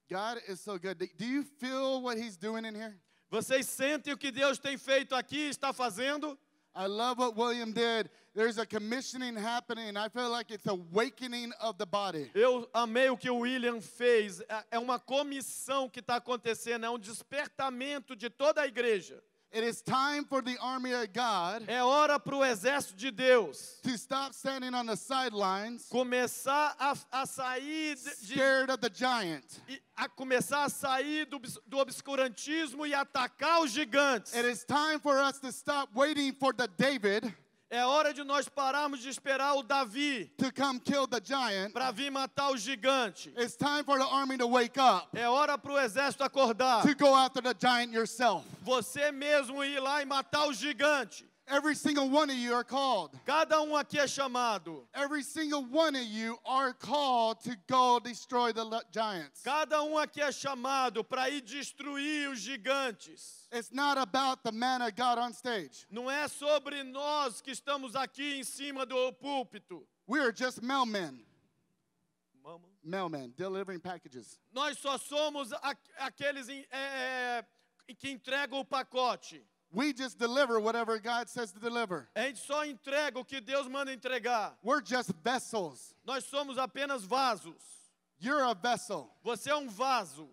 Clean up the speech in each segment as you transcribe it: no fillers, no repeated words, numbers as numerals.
God is so good. Do you feel what he's doing in here? Vocês sentem o que Deus tem feito aqui, está fazendo? I love what William did. There's a commissioning happening. I feel like it's a awakening of the body. Eu amei o que o William fez. É uma comissão que está acontecendo, é um despertamento de toda a igreja. It is time for the army of God É hora para o exército de Deus to stop standing on the sidelines, começar a sair scared of the giant. a começar a sair do obscurantismo e atacar os gigantes. It is time for us to stop waiting for the David É hora de nós pararmos de esperar o Davi to come kill the giant. para vir matar o gigante. It's time for the army to wake up, É hora para o exército acordar. to go after the giant yourself. Você mesmo ir lá e matar o gigante. Every single one of you are called. Cada aqui é chamado. Every single one of you are called to go destroy the giants. Cada aqui é chamado para ir destruir os gigantes. It's not about the man of God on stage. Não é sobre nós que estamos aqui em cima do púlpito. We are just mailmen. Mailmen, delivering packages. Nós só somos aqueles que entregam o pacote. We just deliver whatever God says to deliver. A gente só entrega o que Deus manda entregar. We're just vessels. Nós somos apenas vasos. You're a vessel. Você é um vaso.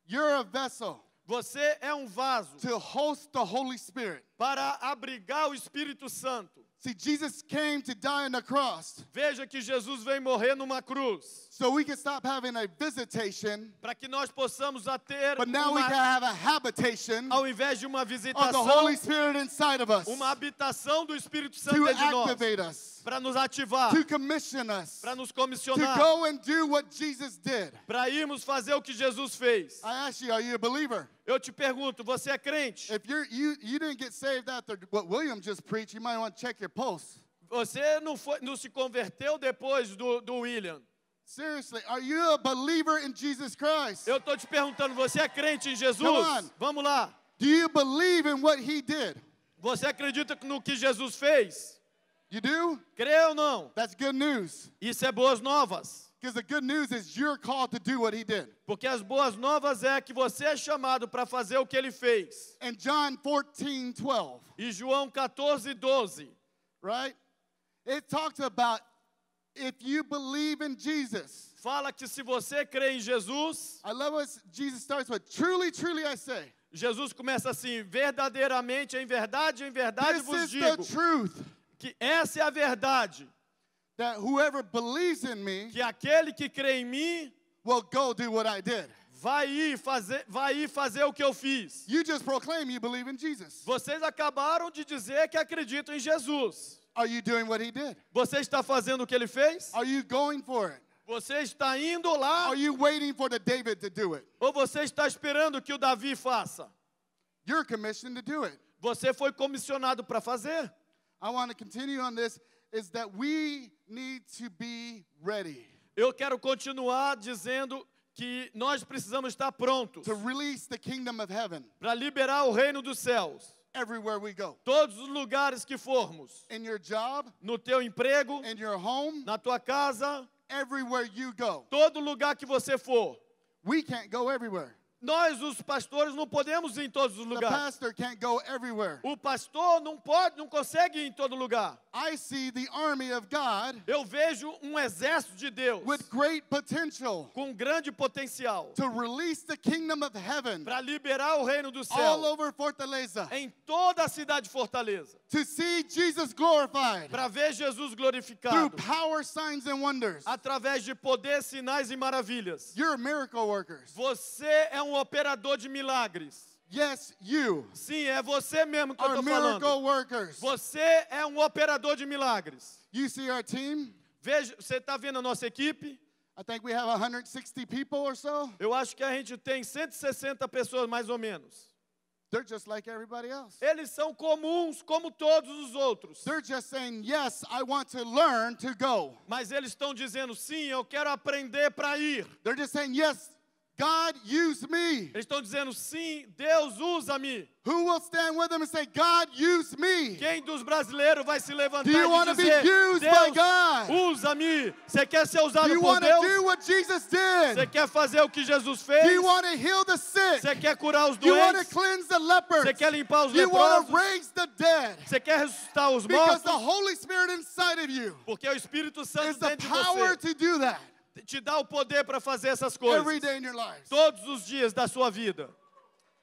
You're a vessel Você é um vaso to host the Holy Spirit. para abrigar o Espírito Santo. See, Jesus came to die on the cross Veja que Jesus veio morrer numa cruz so we can stop having a visitation, para que nós possamos ter but now we can have a habitation ao invés de uma of the visitação, Holy Spirit inside of us uma habitação do Espírito Santo to dentro de nós, activate us, para nos ativar, to commission us, para nos to comissionar, go and do what Jesus did. para irmos fazer o que Jesus fez. I ask you, are you a believer? Eu te pergunto, você é crente? If you didn't get saved after what William just preached, you might want to check your pulse. Você não se converteu depois do William? Seriously, are you a believer in Jesus Christ? Eu estou te perguntando, você é crente em Jesus? Come on. Vamos lá. Do you believe in what he did? Você acredita no que Jesus fez? You do? Crê ou não? That's good news. Isso é boas novas. Because the good news is you're called to do what he did. Porque as boas novas é que você é chamado para fazer o que ele fez. In John 14:12, E João 14:12, right? It talks about if you believe in Jesus. fala que se você crê em Jesus, I love what Jesus starts with. Truly, truly I say. Jesus começa assim: verdadeiramente, em verdade This vos is the digo truth. que essa é a verdade, That whoever believes in me que aquele que crê em mim will go do what I did. vai ir fazer o que eu fiz. You just proclaim you believe in Jesus. Vocês acabaram de dizer que acreditam em Jesus. Are you doing what he did? Você está fazendo o que ele fez? Are you going for it? Você está indo lá Are you waiting for the David to do it? ou você está esperando que o Davi faça? You're commissioned to do it. Você foi comissionado para fazer. I want to continue on this, is that we need to be ready Eu quero continuar dizendo que nós precisamos estar prontos to release the kingdom of heaven para liberar o reino dos céus. everywhere we go. Todos os lugares que formos, In your job, no teu emprego, in your home, na tua casa, everywhere you go. todo lugar que você for. We can't go everywhere. Nós, os pastores, não podemos ir em todos os The lugares. pastor can't go everywhere. O pastor não consegue ir em todo lugar. I see the army of God Eu vejo um exército de Deus with great potential com grande potencial to release the kingdom of heaven para liberar o reino do all céu over Fortaleza, em toda a cidade de Fortaleza, to see Jesus glorified para ver Jesus through glorificado power, signs, and wonders. através de poder, sinais e maravilhas. You're miracle workers. Você é um operador de milagres. Yes, you Sim, é você mesmo que eu are estou miracle falando. workers. Você é um operador de milagres. You see our team? Veja, você está vendo a nossa equipe? I think we have 160 people or so. Eu acho que a gente tem 160 pessoas mais ou menos. They're just like everybody else. Eles são comuns como todos os outros. They're just saying, yes, I want to learn to go. Mas eles estão dizendo, sim, eu quero aprender para ir. They're just saying, yes, God, use me. Eles estão dizendo, sim, Deus usa-me. Who will stand with them and say, God, use me? Quem dos brasileiros vai se levantar Do you want e to be dizer, used by Deus, God? usa-me. Você quer ser Do usado you por want to Deus? do what Jesus Você did? quer fazer o que Jesus Do fez? you want to heal the sick? Você quer curar os Do you want to doentes? cleanse the lepers? Você quer limpar os Do you want leprosos? to raise the dead? Você quer ressuscitar os Because the mortos? Holy Spirit inside of you Porque o Espírito is Santo the dentro de power você to do that te dá o poder para fazer essas every coisas. day in your lives. Todos os dias da sua vida.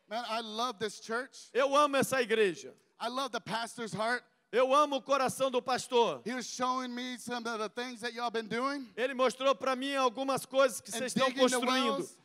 Man, I love this church. Eu amo essa igreja. I love the pastor's heart. Eu amo o coração do pastor. He was showing me some of the things that y'all been doing. Ele mostrou para mim algumas coisas que vocês estão digging the construindo. wells.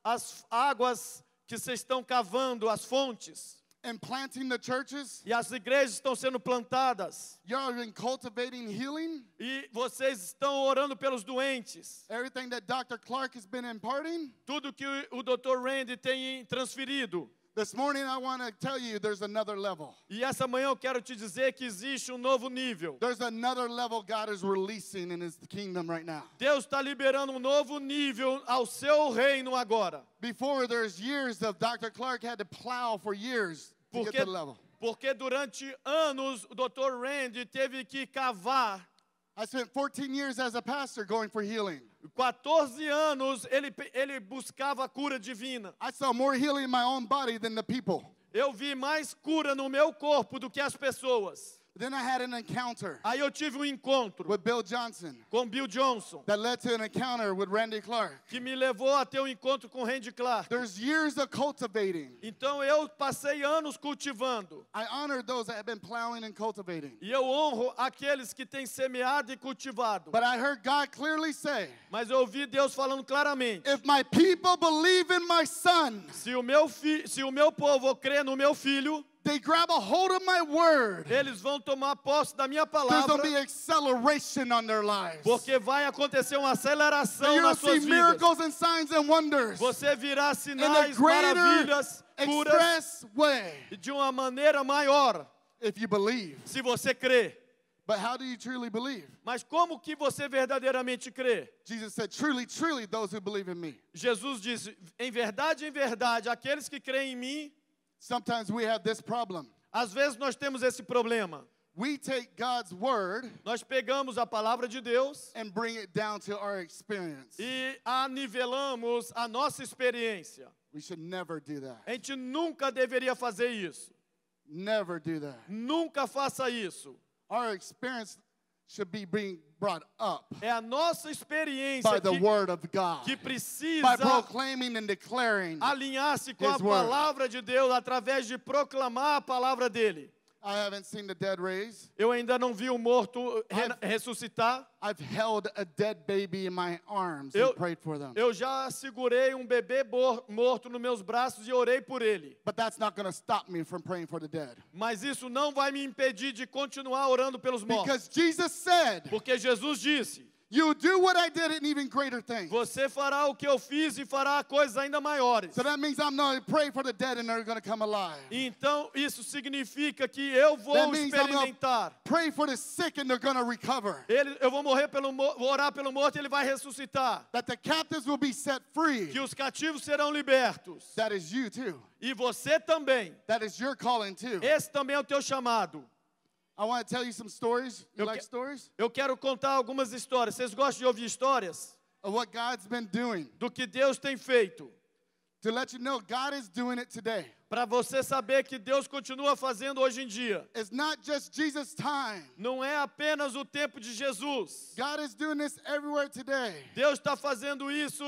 As águas que vocês estão cavando, as fontes. And planting the churches. E as igrejas estão sendo plantadas. Y'all have been cultivating healing. E vocês estão orando pelos doentes. Everything that Dr. Clark has been imparting. Tudo que o Dr. Randy tem transferido. This morning I want to tell you there's another level. E essa manhã eu quero te dizer que existe um novo nível. There's another level God is releasing in His kingdom right now. Deus está liberando um novo nível ao seu reino agora. Before there's years of Dr. Clark had to plow for years to get to the level. Porque durante anos o Dr. Randy teve que cavar. I spent 14 years as a pastor going for healing. 14 anos ele buscava a cura divina. I saw more healing in my own body than the people. Eu vi mais cura no meu corpo do que as pessoas. Then I had an encounter Aí eu tive um encontro with Bill Johnson com Bill Johnson, that led to an encounter with Randy Clark. que me levou a ter um encontro com Randy Clark. There's years of cultivating. Então eu passei anos cultivando. I honor those that have been plowing and cultivating. E eu honro aqueles que têm semeado e cultivado. But I heard God clearly say, Mas eu ouvi Deus falando claramente. if my people believe in my son, Se o meu povo crer no meu filho, they grab a hold of my word, eles vão tomar posse da minha there's going palavra, to be acceleration on their lives. porque vai acontecer uma And aceleração you're going nas to see suas vidas. miracles and signs and wonders Você virá in a sinais, greater, maravilhas, curas express way de uma maneira maior, if you believe. se você crer. But how do you truly believe? Mas como que você verdadeiramente crê? Jesus said, truly, truly, those who believe in me. Jesus disse, em verdade, aqueles que creem em mim, Sometimes we have this problem. às vezes nós temos esse problema. We take God's word Nós pegamos a palavra de Deus and bring it down to our experience. e a nivelamos a nossa experiência. We should never do that. A gente nunca deveria fazer isso. Never do that. Nunca faça isso. Our experience should be being brought up É a nossa experiência by the word of God, que by precisa proclaiming and declaring. alinhar-se com a His word. palavra de Deus através de proclamar a palavra dele. I haven't seen the dead raised. Eu ainda não vi o morto ressuscitar. I've held a dead baby in my arms Eu- and prayed for them. Eu já segurei um bebê morto nos meus braços e orei por ele. But that's not going to stop me from praying for the dead. Mas isso não vai me impedir de continuar orando pelos mortos. Because Jesus said, Porque Jesus disse, you do what I did and even greater things. você fará o que eu fiz e fará coisas ainda maiores. So that means I'm going to pray for the dead and they're going to come alive. Então isso significa que eu That vou means I'm going to experimentar. pray for the sick and they're going to recover. Eu vou vou orar pelo morto e ele vai ressuscitar. That the captives will be set free. Que os cativos serão libertos. That is you too. E você também. That is your calling too. Esse também é o teu chamado. I want to tell you some stories. You Eu like que- stories? Eu quero contar algumas histórias. Vocês gostam de ouvir histórias? Of what God's been doing. Do que Deus tem feito. To let you know God is doing it today. Para você saber que Deus continua fazendo hoje em dia. It's not just Jesus' time. Não é apenas o tempo de Jesus. God is doing this everywhere today. Deus está fazendo isso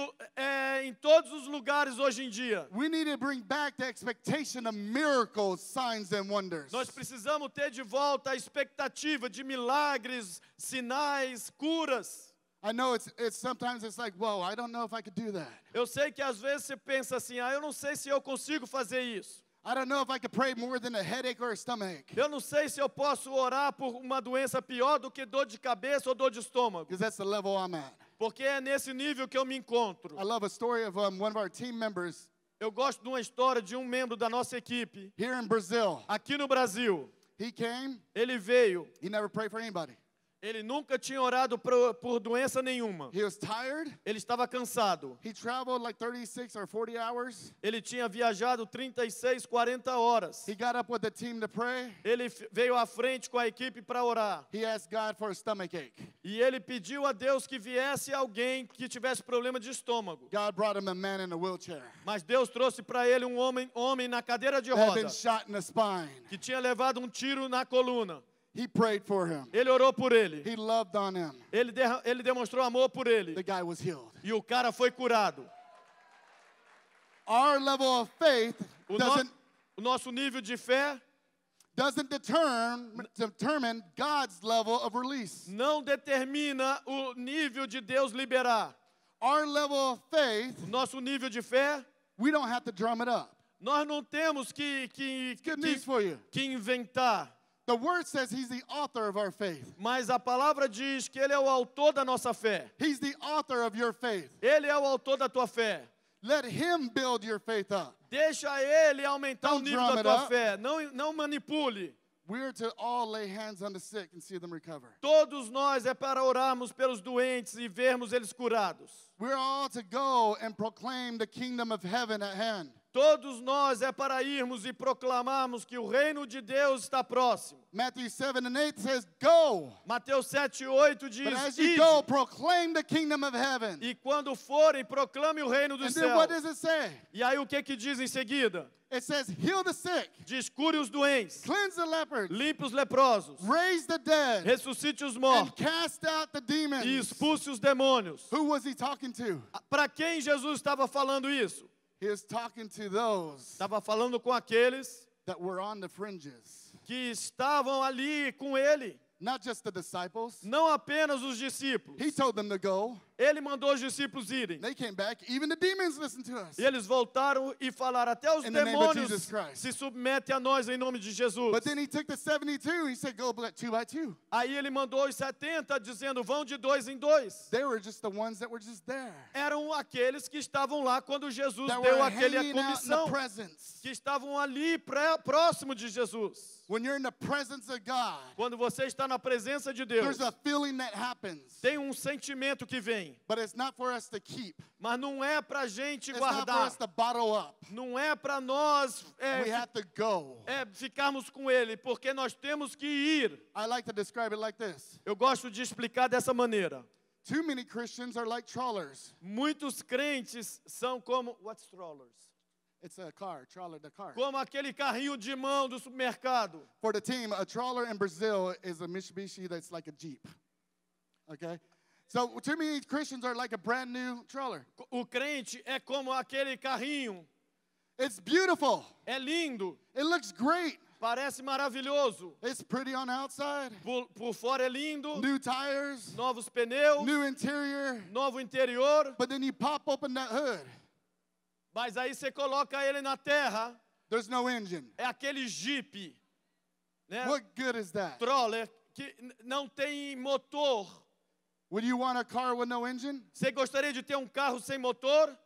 em todos os lugares hoje em dia. We need to bring back the expectation of miracles, signs, and wonders. Nós precisamos ter de volta a expectativa de milagres, sinais, curas. I know it's sometimes it's like, whoa, I don't know if I could do that. Eu sei que às vezes você pensa assim, eu não sei se eu consigo fazer isso. I don't know if I could pray more than a headache or a stomachache. Eu não sei se eu posso orar por uma doença pior do que dor de cabeça ou dor de estômago. Because that's the level I'm at. Porque é nesse nível que eu me encontro. I love a story of one of our team members Eu gosto de uma história de um membro da nossa equipe, here in Brazil. aqui no Brasil. He came, Ele veio, he never prayed for anybody. Ele nunca tinha orado por doença nenhuma. He was tired. Ele estava cansado. He traveled like 36 or 40 hours. Ele tinha viajado 36, 40 horas. He got up with the team to pray. Ele veio à frente com a equipe para orar. He asked God for a stomach ache. E ele pediu a Deus que viesse alguém que tivesse problema de estômago. God brought him a man in a wheelchair. Mas Deus trouxe para ele um homem na cadeira de Had been roda, shot in the spine. que tinha levado um tiro na coluna. He prayed for him. Ele orou por ele. He loved on him. Ele demonstrou amor por ele. The guy was healed. E o cara foi curado. Our level of faith O nosso nível de fé doesn't determine God's level of release. não determina o nível de Deus liberar. Our level of faith, O nosso nível de fé, we don't have to drum it up. nós não temos que Good news for you. inventar. The word says he's the author of our faith. Mas a palavra diz que Ele é o autor da nossa fé. He's the author of your faith. Ele é o autor da tua fé. Let him build your faith up. Deixa Ele aumentar o Don't nível drum da it tua up. fé. Não manipule. We're to all lay hands on the sick and see them recover. Todos nós é para orarmos pelos doentes e vermos eles curados. We're all to go and proclaim the kingdom of heaven at hand. Todos nós é para irmos e proclamarmos que o reino de Deus está próximo. Matthew 7 and 8 says, go. Mateus 7 e 8 diz, But as you "Ide, go, proclaim the kingdom of heaven. e quando forem, proclame o reino do And then céu." what does it say? E aí o que diz em seguida? It says, heal the sick, Diz, cure os doentes, cleanse the lepers, limpe os leprosos, raise the dead, ressuscite os and mortos cast out the e demons. expulse os demônios. Who was he talking to? Para quem Jesus estava falando isso? He was talking to those Estava falando com aqueles that were on the fringes. que estavam ali com ele, Not just the disciples. não apenas os discípulos. He told them to go. Ele mandou os discípulos irem. They came back. Even the demons listened to us. E eles voltaram e falaram, até os In the name of demônios Jesus Christ. se submetem a nós em nome de Jesus. But then he took the 72. He said, go two by two. Aí ele mandou os 70 dizendo, vão de 2 em 2. They were just the ones that were just there. Eram aqueles que estavam lá quando Jesus That deu were aquela hanging out in the comissão, presence. que estavam ali próximo de Jesus. When you're in the presence of God, Quando você está na presença de Deus, there's a feeling that happens. tem um sentimento que vem, But it's not for us to keep. mas não é para a gente It's not for guardar, us to bottle up. não é para nós We have to go. ficarmos com Ele, porque nós temos que ir. I like to describe it like this. Eu gosto de explicar dessa maneira. Too many Christians are like trawlers. Muitos crentes são como what's strollers? It's a car, trawler, the car. Como aquele carrinho de mão do supermercado. For the team, a trawler in Brazil is a Mitsubishi that's like a Jeep. Okay? So too many Christians are like a brand new trawler. O crente é como aquele carrinho. It's beautiful. É lindo, It looks great. parece maravilhoso. It's pretty on the outside. Por fora é lindo, New tires, novos pneus, new interior. novo interior. But then you pop open that hood. Mas aí você coloca ele na terra, There's no engine. é aquele Jeep, né? What good is that? Troller que não tem motor. Would you want a car with no engine? Você gostaria de ter um carro sem motor?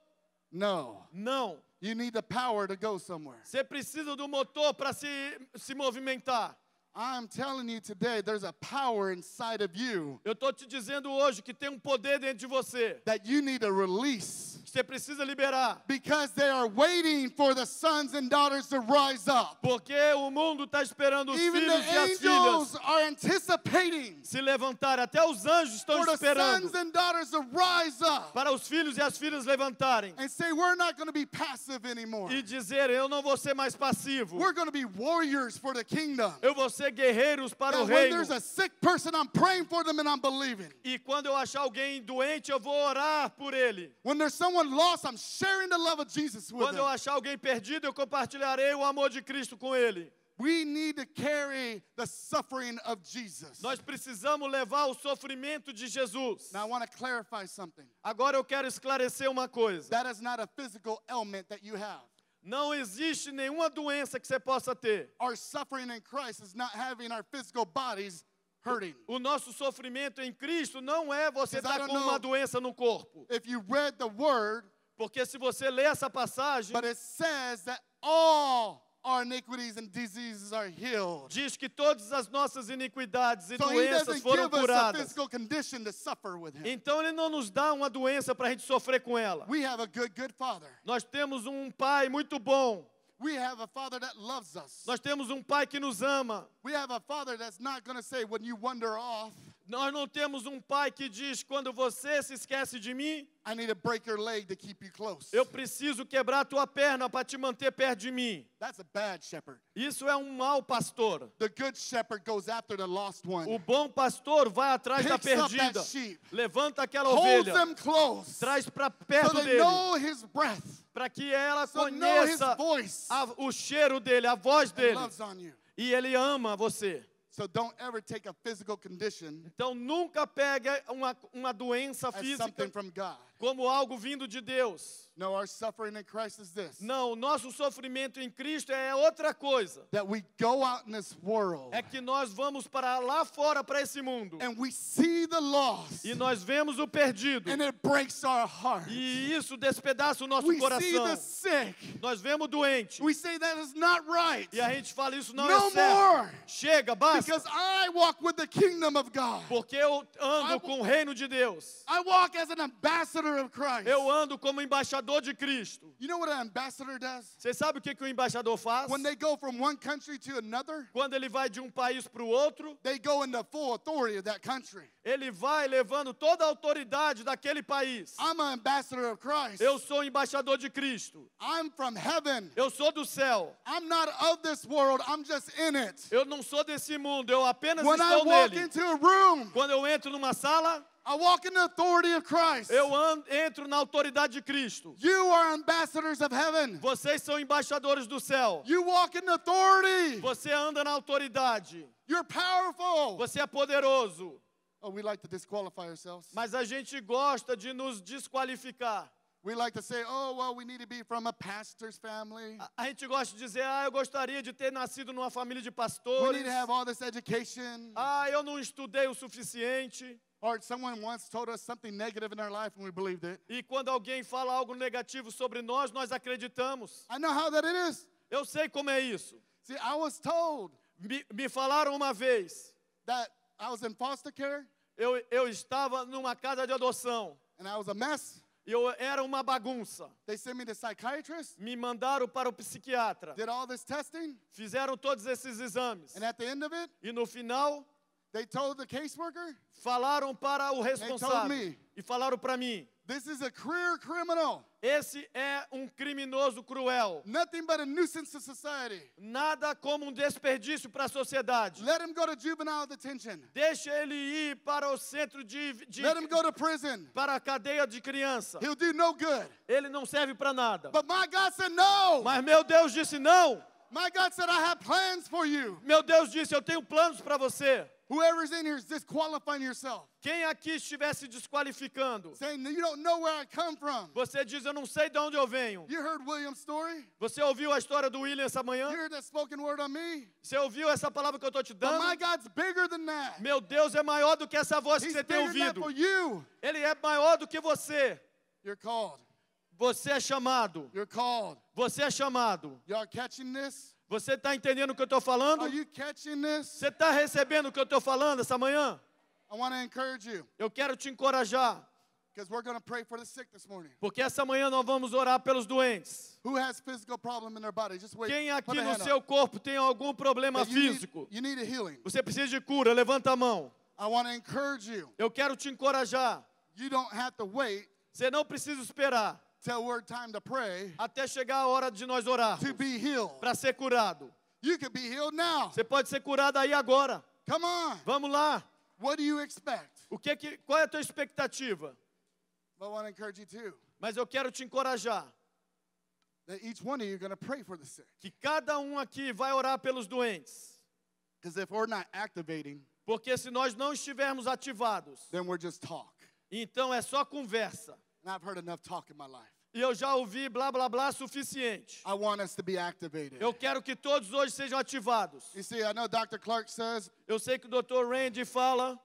No. Não. You need the power to go somewhere. Você precisa do motor para se movimentar. I'm telling you today, there's a power inside of you Eu estou te dizendo hoje que tem um poder dentro de você. that you need to release Você precisa liberar. because they are waiting for the sons and daughters to rise up. Porque o mundo está esperando os Even filhos the e as angels filhas are anticipating se levantarem. Até os anjos estão for the esperando sons and daughters to rise up para os filhos e as filhas levantarem and say, we're not going to be passive anymore. e dizer, eu não vou ser mais passivo. We're going to be warriors for the kingdom. Eu vou ser guerreiros para o That when reino. there's a sick person, I'm praying for them and I'm believing. E quando eu achar alguém doente, eu vou orar por ele. When there's someone lost, I'm sharing the love of Jesus with Quando eu them. achar alguém perdido, eu compartilharei o amor de Cristo com ele. We need to carry the suffering of Jesus. Nós precisamos levar o sofrimento de Jesus. Now I want to clarify something. Agora eu quero esclarecer uma coisa. That is not a physical ailment that you have. Não existe nenhuma doença que você possa ter. Our suffering in Christ is not having our physical bodies hurting. O nosso sofrimento em Cristo não é você Because I estar don't com uma know- doença no corpo. If you read the word, Porque se você lê essa passagem, but it says that all our iniquities and diseases are healed. diz que todas as nossas iniquidades e So he doenças doesn't foram give us a curadas. physical condition to suffer with him. Então ele não nos dá uma doença para a gente sofrer com ela. We have a good Father. Nós temos um pai muito bom. We have a Father that loves us. Nós temos um pai que nos ama. We have a Father that's not going to say, when you wander off, Nós não temos um pai que diz, quando você se esquece de mim, I need to break your leg to keep you close. eu preciso quebrar a tua perna para te manter perto de mim. That's a bad shepherd. Isso é um mau pastor. The good shepherd goes after the lost one. O bom pastor vai atrás da Picks up that perdida. sheep, Levanta aquela holds ovelha, them close, traz para so perto they dele, know his breath, para que ela so they know his conheça voice, o cheiro dele, a voz and dele. loves on you. E ele ama você. So don't ever take a physical condition Então nunca pegue uma doença as física something from God. como algo vindo de Deus. No, our suffering in Christ is this, Não, nosso sofrimento em Cristo é outra coisa. that we go out in this world É que nós vamos para lá fora, para esse mundo. and we see the lost, E nós vemos o perdido. and it breaks our heart. E isso despedaça o nosso We see coração. the sick. Nós vemos o doente. We say that is not right. E a gente fala, isso não No é certo. more. Chega, basta. Because I walk with the kingdom of God. Porque eu ando com o reino de Deus. I walk as an ambassador of Christ. Eu ando como embaixador de Cristo. You know what an ambassador does? Você sabe o que o embaixador faz? When they go from one country to another, Quando ele vai de um país para o outro, they go in the full authority of that country. ele vai levando toda a autoridade daquele país. I'm an ambassador of Christ. Eu sou embaixador de Cristo. I'm from heaven. Eu sou do céu. I'm not of this world. I'm just in it. Eu não sou desse mundo, eu apenas When I estou walk nele. into a room, Quando eu entro numa sala, I walk in the authority of Christ. eu entro na autoridade de Cristo. You are ambassadors of heaven. Vocês são embaixadores do céu. You walk in authority. Você anda na autoridade. You're powerful. Você é poderoso. Oh, we like to disqualify ourselves. Mas a gente gosta de nos desqualificar. We like to say, oh, well, we need to be from a pastor's family. A gente gosta de dizer, eu gostaria de ter nascido numa família de We pastores. need to have all this education. Eu não estudei o suficiente. Or someone once told us something negative in our life and we believed it. E quando alguém fala algo negativo sobre nós, nós acreditamos. I know how that it is. Eu sei como é isso. See, I was told Me falaram uma vez, that I was in foster care eu estava numa casa de adoção. and I was a mess. Eu era uma bagunça. They sent me to psychiatrist, Me mandaram para o psiquiatra. did all this testing, Fizeram todos esses exames. and at the end of it, E no final, they told the caseworker, falaram para o responsável. me. E falaram para mim, this is a career criminal. esse é um criminoso cruel. Nothing but a nuisance to society. Nada como um desperdício para a sociedade. Let him go to juvenile detention. Deixa ele ir para o centro Let him go to prison. para a cadeia de criança. He'll do no good. Ele não serve para nada. But my God said no. Mas meu Deus disse não. My God said I have plans for you. Meu Deus disse, eu tenho planos para você. Whoever's in here is disqualifying yourself, Quem aqui estiver se desqualificando? saying that you don't know where I come from. Você diz, eu não sei de onde eu venho. You heard William's story? Você ouviu a história do William essa You manhã? heard that spoken word on me? Você ouviu essa palavra que eu estou te But my dando? God's bigger than that. Meu Deus é maior do que essa voz que He's você tem bigger than that ouvido. for you. Ele é maior do que você. You're called. Você é chamado. You're called. Você é chamado. Y'all catching this? Você está entendendo o que eu estou falando? Are you catching this? Você está recebendo o que eu estou falando essa manhã? I want to encourage you Eu quero te encorajar, because we're going to pray for the sick this morning. porque essa manhã nós vamos orar pelos doentes. Who has physical problem in their body? Just wait. Quem Put aqui a no hand seu up. corpo tem algum problema That you físico? need a healing. Você precisa de cura, levanta a mão. I want to encourage you. Eu quero te encorajar. You don't have to wait Você não precisa esperar till we're time to pray até chegar a hora de nós orar to be healed. para ser curado. You can be healed now. Você pode ser curado aí agora. Come on. Vamos lá. What do you expect? Qual é a tua expectativa? But I want to encourage you too Mas eu quero te encorajar that each one of you are going to pray for the sick. que cada um aqui vai orar pelos doentes. Because if we're not activating, Porque se nós não estivermos ativados, then we're just talk. então é só conversa. And I've heard enough talk in my life. E eu já ouvi blá blá blá suficiente. I want us to be activated. Eu quero que todos hoje sejam ativados. You see, I know Dr. Clark says Eu sei que o Dr. Randy fala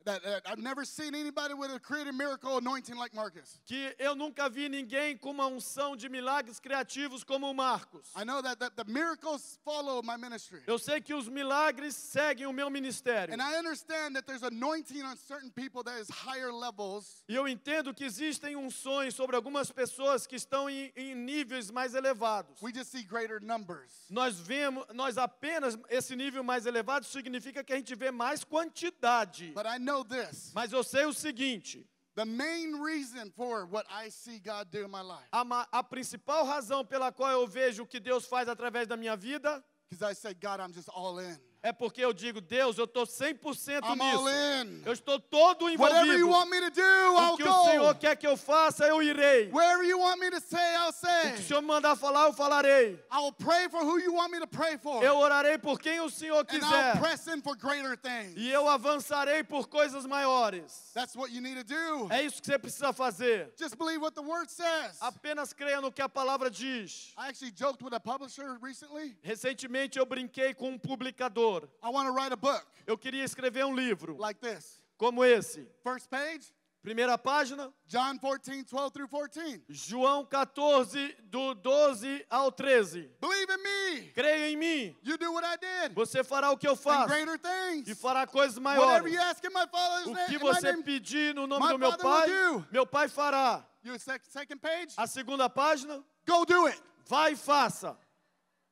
that I've never seen anybody with a creative miracle anointing like Marcus. que eu nunca vi ninguém com uma unção de milagres criativos como o Marcos. I know that the miracles follow my ministry. Eu sei que os milagres seguem o meu ministério. And I understand that there's anointing on certain people that is higher levels. E eu entendo que existem unções sobre algumas pessoas que estão em níveis mais elevados. We just see greater numbers. Nós apenas, esse nível mais elevado significa que a gente vê mais quantidade. But I know this. Mas eu sei o seguinte, The main reason for what I see God do in my life. a principal razão pela qual eu vejo o que Deus faz através da minha vida Because I say, God, I'm just all in. é porque eu digo, Deus, eu estou 100% I'm nisso. all in. Eu estou todo Whatever you envolvido. want me to do, O I'll que o Senhor go. quer que eu faça, eu irei. Wherever you want me to say, I'll O say. que o Senhor me mandar falar, eu falarei. I will pray for who you want me to pray for. Eu orarei por quem o Senhor And I'll quiser. press in for greater things. E eu avançarei por coisas maiores. That's what you need to do. É isso que você precisa fazer. Just believe what the word says. Apenas creia no que a palavra diz. I actually joked with a publisher recently. Recentemente eu brinquei com um publicador. I want to write a book Eu queria escrever um livro like this. como esse. First page, Primeira página, John 14, 12 through 14. João 14, do 12 ao 13. Believe in me. Creia em mim. You do what I did. Você fará o que eu And faço. greater E things. fará coisas Whatever maiores. you ask in my Father's O name, que in my você name, pedir no nome my do meu Father Pai, will do. meu Pai fará. your second page, A segunda página, go do it. vai e faça.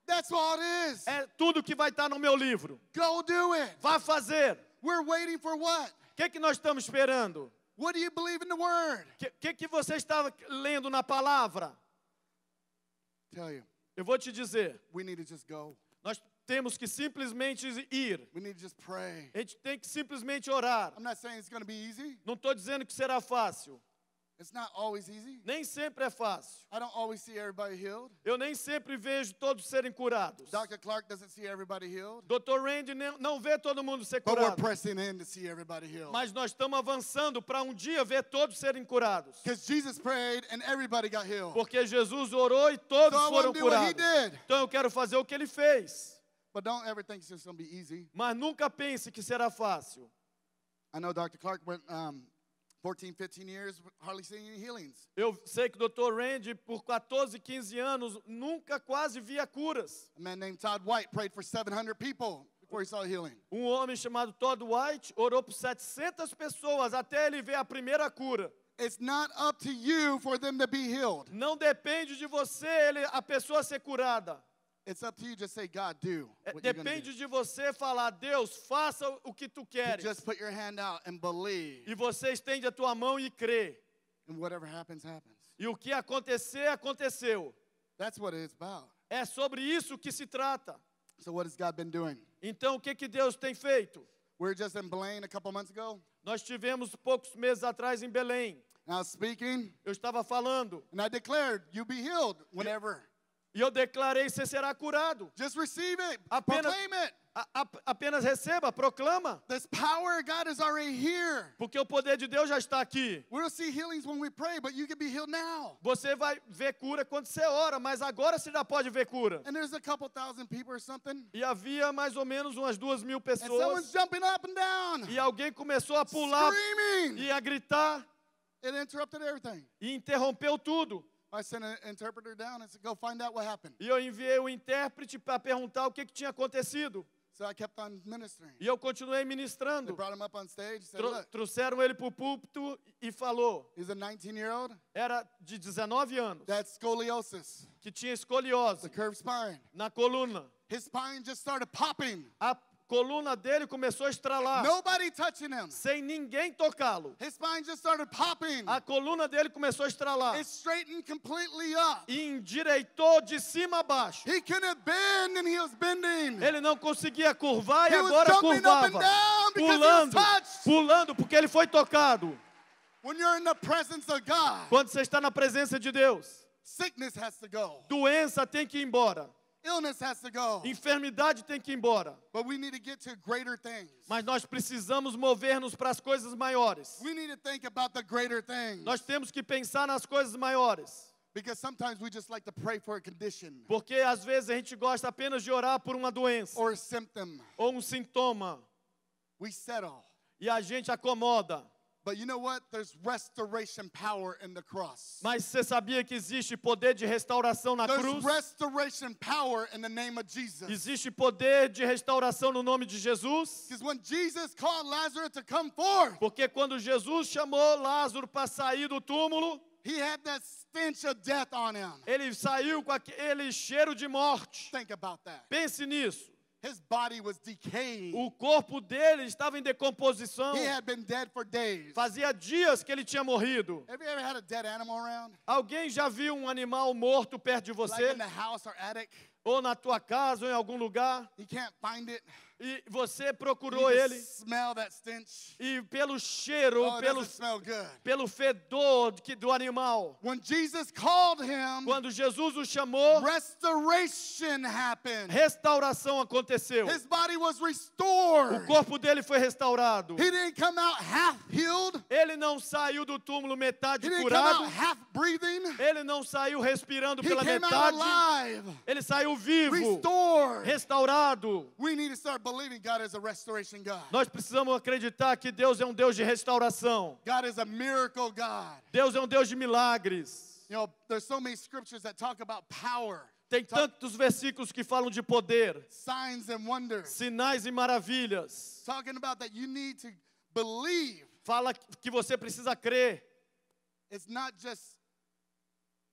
That's all it is. É tudo que vai estar no meu livro. Go do it. Vá fazer. We're waiting for what? O que nós estamos esperando? What do you believe in the word? O que você está lendo na palavra? Tell you, Eu vou te dizer. we need to just go. Nós temos que simplesmente ir. We need to just pray. A gente tem que simplesmente orar. I'm not saying it's going to be easy. Não estou dizendo que será fácil. It's not always easy. Nem sempre é fácil. I don't always see everybody healed. Eu nem sempre vejo todos serem curados. Dr. Clark doesn't see everybody healed. Dr. Randy não vê todo mundo ser But we're curado. pressing in to see everybody healed. Mas nós estamos avançando para um dia ver todos serem curados. Because Jesus prayed and everybody got healed. Porque Jesus orou e todos So I foram want to do what he curados. did. Então eu quero fazer o que ele fez. But don't ever think it's just going to be easy. Mas nunca pense que será fácil. I know Dr. Clark went 14, 15 years hardly seeing any healings. Eu sei que o Dr. Randy, por 14, 15 anos, nunca quase via curas. A man named Todd White prayed for 700 people before he saw healing. Homem chamado Todd White orou por 700 pessoas até ele ver a primeira cura. It's not up to you for them to be healed. Não depende de você a pessoa ser curada. It's up to you to say, God, do what you're going to Depende do. de você falar, Deus, faça o que tu You queres. just put your hand out and believe. E você estende a tua mão e crê. And whatever happens, happens. E o que acontecer, aconteceu. That's what it's about. É sobre isso que se trata. So what has God been doing? Então, o que Deus tem feito? We were just in Blaine a couple months ago. Nós tivemos poucos meses atrás em Belém. And I was speaking, Eu estava falando. and I declared, you be healed whenever. E eu declarei, você será curado. Just receive it. Apenas- Proclaim it. Apenas receba, proclama. This power of God is already here. Porque o poder de Deus já está aqui. We'll see healings when we pray, but you can be healed now. Você vai ver cura quando você ora, mas agora você já pode ver cura. And there's a couple thousand people or something. E havia mais ou menos umas 2.000 And someone's pessoas. jumping up and down, E alguém começou a pular screaming. e a gritar It interrupted everything. e interrompeu tudo. I sent an interpreter down and said, go find out what happened. E eu enviei o intérprete para perguntar o que tinha acontecido. So I kept on ministering. E eu continuei They ministrando. brought him up on stage, said, look, Trouxeram ele para o púlpito e falou. he's a 19-year-old Era de 19 anos, that's scoliosis, que tinha the escoliose curved spine. na coluna. His spine just started popping. A coluna dele começou a estralar, Nobody touching him. sem ninguém tocá-lo. His spine just started popping. A coluna dele começou a estralar. It straightened completely up. E endireitou de cima a baixo. He couldn't bend and he was bending. Ele não conseguia curvar e He was agora jumping up and curvava. down because he was Pulando, touched. pulando, porque ele foi tocado. When you're in the presence of God, Quando você está na presença de Deus, sickness has to go. doença tem que ir embora. Illness has to go. Enfermidade tem que ir embora. But we need to get to greater things. Mas nós precisamos mover-nos para as coisas maiores. We need to think about the greater things. Nós temos que pensar nas coisas maiores. Because sometimes we just like to pray for a condition Porque às vezes a gente gosta apenas de orar por uma doença or a symptom. ou um sintoma. We settle. e a gente acomoda. But you know what? There's restoration power in the cross. Mas você sabia que existe poder de restauração na There's cruz? restoration power in the name of Jesus. Existe poder de restauração no nome de Jesus? Because when Jesus called Lazarus to come forth, Porque quando Jesus chamou Lázaro para sair do túmulo, he had that stench of death on him. ele saiu com aquele cheiro de morte. Think about that. Pense nisso. His body was decaying. O corpo dele estava em decomposição. He had been dead for days. Fazia dias que ele tinha morrido. Have you ever had a dead animal around? Alguém já viu um animal morto perto de Like você? in the house or attic? Ou na tua casa, ou em algum lugar? You can't find it. E você You procurou can ele. smell that stench. E pelo cheiro, Oh, it pelo doesn't smell good. pelo fedor do animal. When Jesus called him, Quando Jesus o chamou, restoration happened. restauração aconteceu. His body was O restored. corpo dele foi restaurado. He didn't come out half healed. Ele não saiu do túmulo He metade didn't come curado. out half breathing. Ele não saiu respirando He pela came out metade. alive, Ele saiu vivo, restored. restaurado. We need to start believing God is a restoration God. Nós precisamos acreditar que Deus é um Deus de restauração. God is a miracle God. Deus é um Deus de milagres. You know, there's so many scriptures that talk about power, Tem tantos versículos que falam de poder, signs and wonders. sinais e maravilhas. Talking about that you need to believe. Fala que você precisa crer. It's not just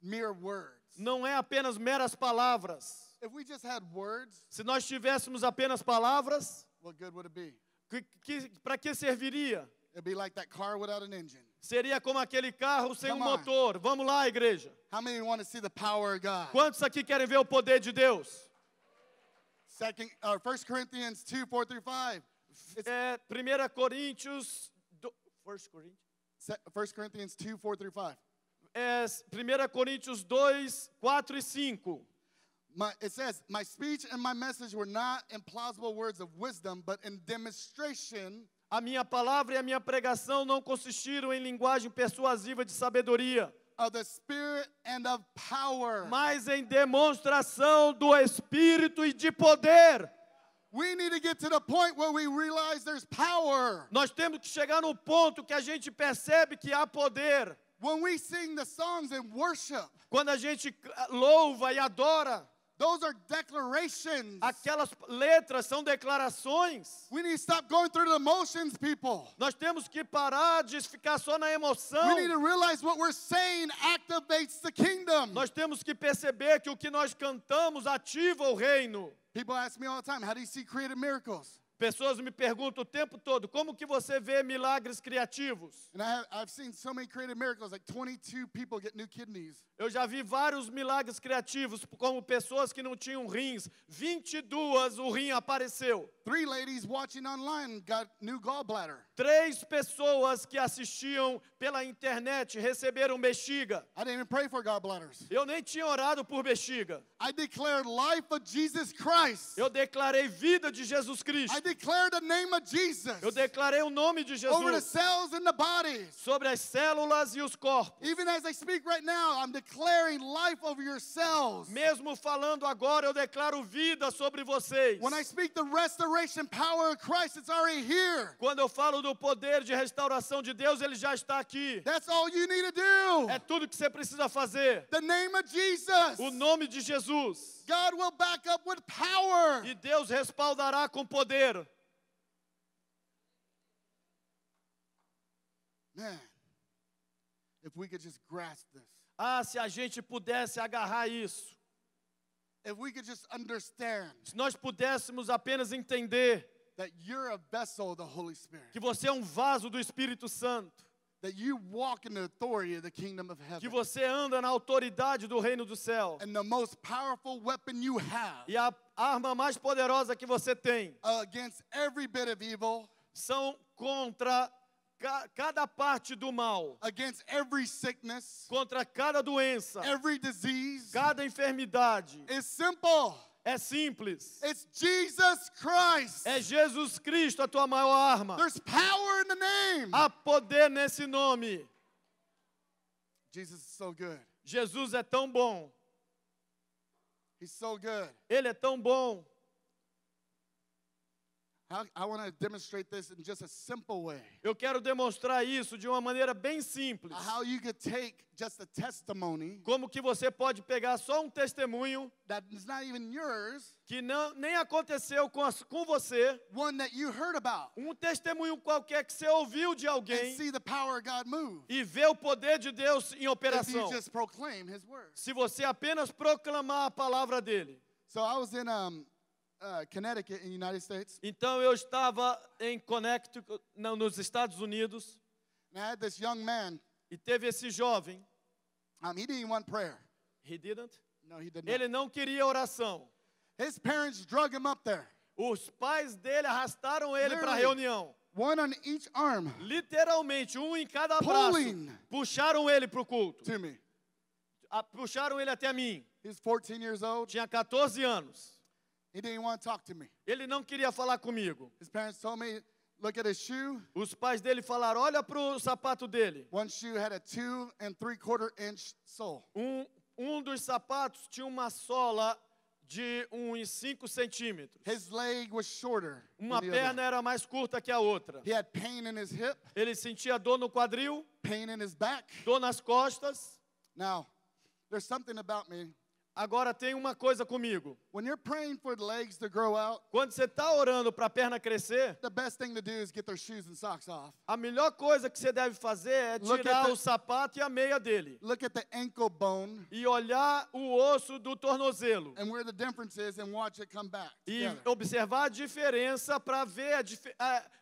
mere words. Não é apenas meras palavras. If we just had words, Se nós tivéssemos apenas palavras, what good would it be? para que serviria? It'd be like that car without an engine. Seria como aquele carro sem um Come on. motor. Vamos lá, igreja. How many want to see the power of God? Quantos aqui querem ver o poder de Deus? 1 Corinthians 2, 4 through 5. É, 1 Coríntios... 1 Corinthians 2, 4 through 5. É, 1 Coríntios 2, 4 e 5. It says, my speech and my message were not in plausible words of wisdom, but in demonstration A minha palavra e a minha pregação não consistiram em linguagem persuasiva de sabedoria, of the Spirit and of power. mas em demonstração do Espírito e de poder. We need to get to the point where we realize there's power. Nós temos que chegar no ponto que a gente percebe que há poder. When we sing the songs in worship, Quando a gente louva e adora, those are declarations. aquelas letras são declarações. We need to stop going through the motions, people. Nós temos que parar de ficar só na emoção. We need to realize what we're saying activates the kingdom. Nós temos que perceber que o que nós cantamos ativa o reino. People ask me all the time, how do you see creative miracles? Pessoas me perguntam o tempo todo, como que você vê milagres criativos? And I've seen so many creative miracles, like 22 people get new kidneys. Eu já vi vários milagres criativos, como pessoas que não tinham rins. 22 o rim apareceu. 3 ladies watching online got new gallbladder. 3 pessoas que assistiam pela internet receberam bexiga. I didn't even pray for gallbladders. Eu nem tinha orado por bexiga. I declared life of Jesus Christ. Eu declarei vida de Jesus Cristo. I declared the name of Jesus Eu declarei o nome de over the Jesus cells in the body. sobre as células e os corpos. Even as I speak right now, I'm declaring life over your cells. Mesmo falando agora, eu declaro vida sobre vocês. When I speak the restoration power of Christ, it's already here. Quando eu falo do poder de restauração de Deus, ele já está aqui. That's all you need to do. É tudo que você precisa fazer. The name of Jesus. O nome de Jesus. God will back up with power. E Deus respaldará com poder. Man, if we could just grasp this. Ah, se a gente pudesse agarrar isso. If we could just understand Se nós pudéssemos apenas entender that you're a vessel of the Holy Spirit. que você é um vaso do Espírito Santo. That you walk in the authority of the kingdom of Que heaven. você anda na autoridade do reino do céu. And the most powerful weapon you have E a arma mais poderosa que você tem against every bit of evil, são contra cada parte do mal, against every sickness, contra cada doença, every disease, cada enfermidade. is simple. É simples. It's Jesus Christ. É Jesus Cristo a tua maior arma. There's power in the name. Há poder nesse nome. Jesus is so good. Jesus é tão bom. He's so good. Ele é tão bom. I want to demonstrate this in just a simple way. Eu quero demonstrar isso de uma maneira bem simples. How you could take just a testimony Como que você pode pegar só um testemunho that is not even yours, que nem aconteceu com você, one that you heard about, um testemunho qualquer que você ouviu de and alguém see the power of God move. e ver o poder de Deus em If you operação. just proclaim His word. Se você apenas proclamar a palavra dele. So I was in Connecticut in the United States, Então eu estava em Connecticut, nos Estados Unidos, and I had this young man. e teve esse jovem. He didn't want prayer. He didn't? No, he did not. Ele não queria oração. His parents drug him up there, Os pais dele arrastaram ele para a Literally. reunião. one on each arm, Literalmente, um em cada braço. pulling Puxaram ele para o culto. to me. Puxaram ele até mim. He's 14 years old. Tinha 14 anos. He didn't want to talk to me. Ele não queria falar comigo. His parents told me, look at his shoe. Os pais dele falaram, olha para o sapato dele. One shoe had a 2 3/4 inch sole. Um dos sapatos tinha uma sola de uns 5 centímetros. His leg was shorter Uma than the other. perna era mais curta que a outra. He had pain in his hip, Ele sentia dor no quadril, pain in his back. dor nas costas. Now, there's something about me. Agora tem uma coisa comigo. When you're praying for the legs to grow out, Quando você está orando para a perna crescer, the best thing to do is get their shoes and socks off. a melhor coisa que você deve fazer é Look at tirar the- o sapato e a meia dele. Look at the ankle bone E olhar o osso do tornozelo. and where the difference is and watch it come back E together. observar a diferença para ver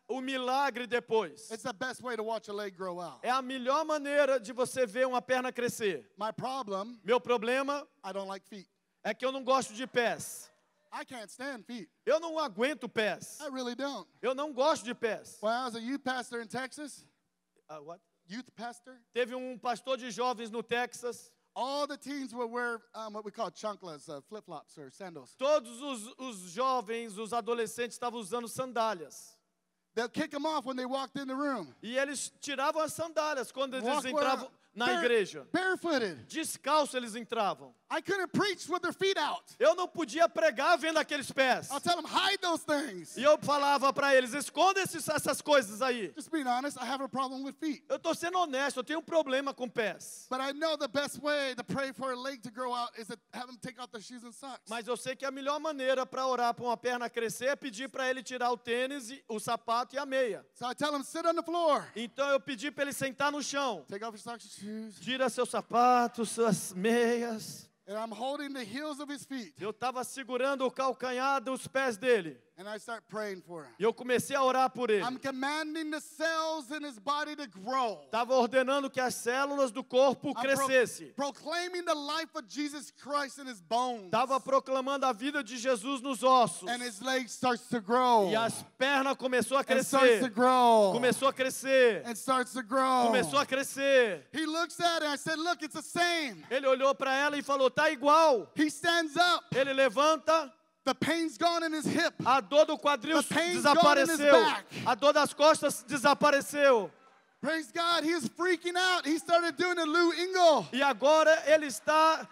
o milagre depois. It's the best way to watch a leg grow out. É a melhor maneira de você ver uma perna crescer. My problem, Meu problema I don't like feet. é que eu não gosto de pés. I can't stand feet. Eu não aguento pés. I really don't. Eu não gosto de pés. When I was a youth pastor in Texas, What? youth pastor, Teve um pastor de jovens no Texas. all the teens would wear what we call chanclas, flip-flops or sandals. Todos os jovens, os adolescentes estavam usando sandálias. They'll kick them off when they walked in the room. E eles tiravam as sandálias quando eles Walk entravam na bare- igreja. barefooted. Descalço eles entravam. I couldn't preach with their feet out. Eu não podia pregar vendo aqueles pés. I'll tell them, hide those things. E eu falava para eles, esconda essas coisas aí. Just being honest, I have a problem with feet. Eu estou sendo honesto, eu tenho um problema com pés. But I know the best way to pray for a leg to grow out is to have them take off their shoes and socks. Mas eu sei que a melhor maneira para orar para uma perna crescer é pedir para ele tirar o tênis, o sapato e a meia. So I tell them, sit on the floor. Então eu pedi para ele sentar no chão. Take off your socks and shoes. Tira seus sapatos, suas meias. And I'm holding the heels of his feet. Eu estava segurando o calcanhar dos pés dele. And I start praying for him. E eu comecei a orar por ele. I'm commanding the cells in his body to grow. Estava ordenando que as células do corpo I'm crescessem. proclaiming the life of Jesus Christ in his bones. Estava proclamando a vida de Jesus nos ossos. And his leg starts to grow. E as pernas começou a And starts to crescer. grow. Começou a crescer. And starts to grow. Começou a crescer. He looks at it and I said, look, it's the same. Ele olhou para ela e falou, tá igual. He stands up. Ele levanta, The pain's gone in his hip. a dor do quadril The pain's gone in his desapareceu. back. A dor das costas desapareceu. Praise God. He is freaking out. He started doing a Lou Engle. E agora ele está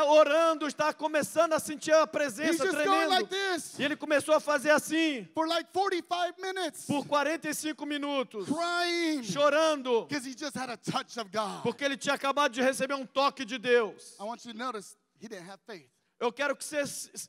orando, está começando a sentir a He's presença just going tremendo. like this E ele começou a fazer assim, for like 45 minutes, por 45 minutos, crying chorando, because he just had a touch of God. porque ele tinha acabado de receber um toque de Deus. I want you to notice he didn't have faith. Eu quero que você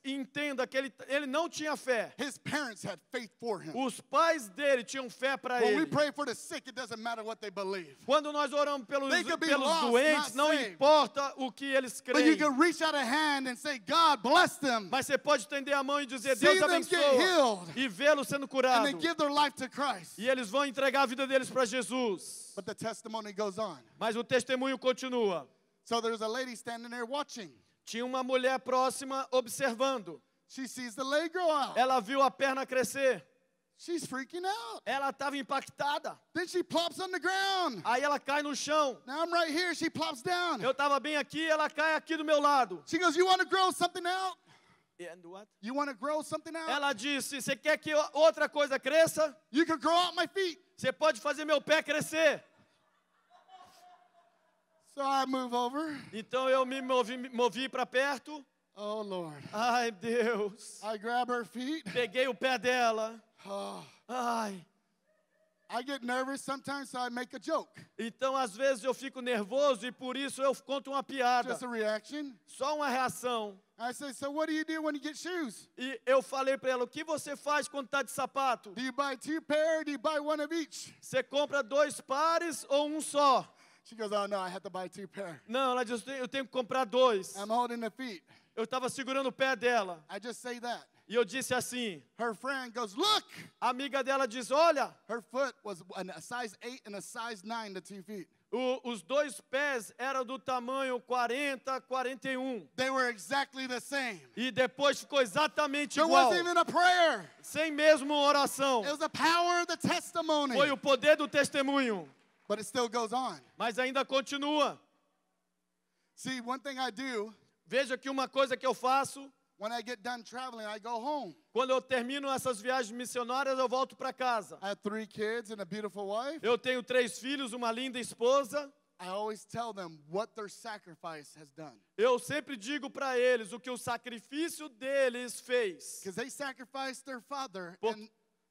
entenda que ele não tinha fé. His parents had faith for him. Os pais dele tinham fé para When we ele. pray for the sick, it doesn't matter what they believe. Quando nós oramos pelos They could be lost, doentes, not não saved. importa o que eles But you creem. can reach out a hand and say, God bless them, Mas você pode estender a mão e dizer, See Deus them get abençoa, healed. e vê-los sendo and curados. then give their life to Christ. E eles vão entregar a vida deles para Jesus. But the testimony goes on. Mas o testemunho continua. So there's a lady standing there watching. Tinha uma mulher próxima observando. She sees the leg grow out. Ela viu a perna crescer. She's freaking out. Ela estava impactada. Then she plops on the ground. Aí ela cai no chão. Now I'm right here. She plops down. Eu estava bem aqui, ela cai aqui do meu lado. She goes, you want to grow something out? And what? You want to grow something out? Ela disse, você quer que outra coisa cresça? You can grow out my feet. Você pode fazer meu pé crescer. So I move over. Então eu me movi para perto. Oh, Lord. Ai, Deus. I grab her feet. Peguei o pé dela. Oh, Ai. I get nervous sometimes, so I make a joke. Então, às vezes, eu fico nervoso e por isso eu conto uma piada. Just a reaction. Só uma reação. I say, so what do you do when you get shoes? E eu falei para ela, o que você faz quando está de sapato? Do you buy 2 pairs? Do you buy one of each? Você compra 2 pares ou um só? She goes, oh no, I have to buy 2 pairs. Não, ela disse, eu tenho que comprar 2. I'm holding the feet. Eu estava segurando o pé dela. I just say that. E eu disse assim, Her friend goes, look! a amiga dela diz, olha, Her foot was a size 8 and a size 9, the 2 feet. os 2 pés eram do tamanho 40, 41. They were exactly the same. E depois ficou exatamente There igual. wasn't even a prayer. Sem mesmo oração. It was the power of the testimony. Foi o poder do testemunho. But it still goes on. Mas ainda continua. See, one thing I do, Veja que uma coisa que eu faço, when I get done traveling, I go home. quando eu termino essas viagens missionárias, eu volto para casa. I have 3 kids and a beautiful wife. Eu tenho 3 filhos, uma linda esposa. I always tell them what their sacrifice has done. Eu sempre digo para eles o que o sacrifício deles fez. Because they sacrificed their father Por- and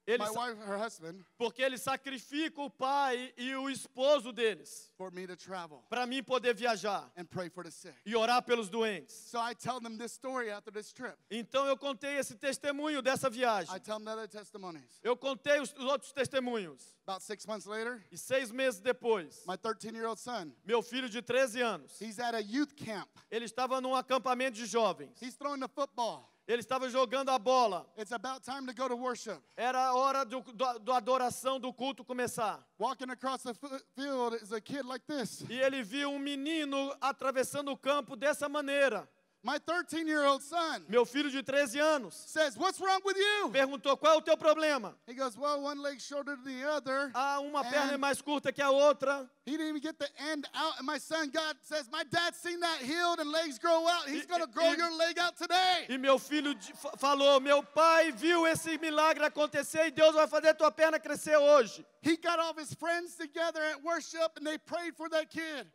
Eles, my wife, her husband, porque eles sacrificam o pai e o esposo deles for me to travel para mim poder viajar and pray for the sick. e orar pelos doentes. So I tell them this story after this trip. Então eu contei esse testemunho dessa viagem. I tell them the other testimonies. Eu contei os outros testemunhos. About 6 months later, E 6 meses depois, my 13-year-old son, meu filho de 13 anos, he's at a youth camp. ele estava num acampamento de jovens. He's throwing the football. Ele estava jogando a bola. It's about time to go to worship. Era a hora do adoração, do culto começar. Walking across the field is a kid like this. E ele viu um menino atravessando o campo dessa maneira. My 13-year-old son Meu filho de 13 anos says, what's wrong with you? perguntou, qual é o teu problema? He goes, well, one leg's shorter than the other. Ah, uma perna é mais curta que a outra. He didn't even get the end out. And my son, God says, my dad's seen that healed and legs grow out. He's going to grow your leg out today. E meu filho falou, meu pai viu esse milagre acontecer e Deus vai fazer tua perna crescer hoje. He got all of his friends together at worship and they prayed for that kid.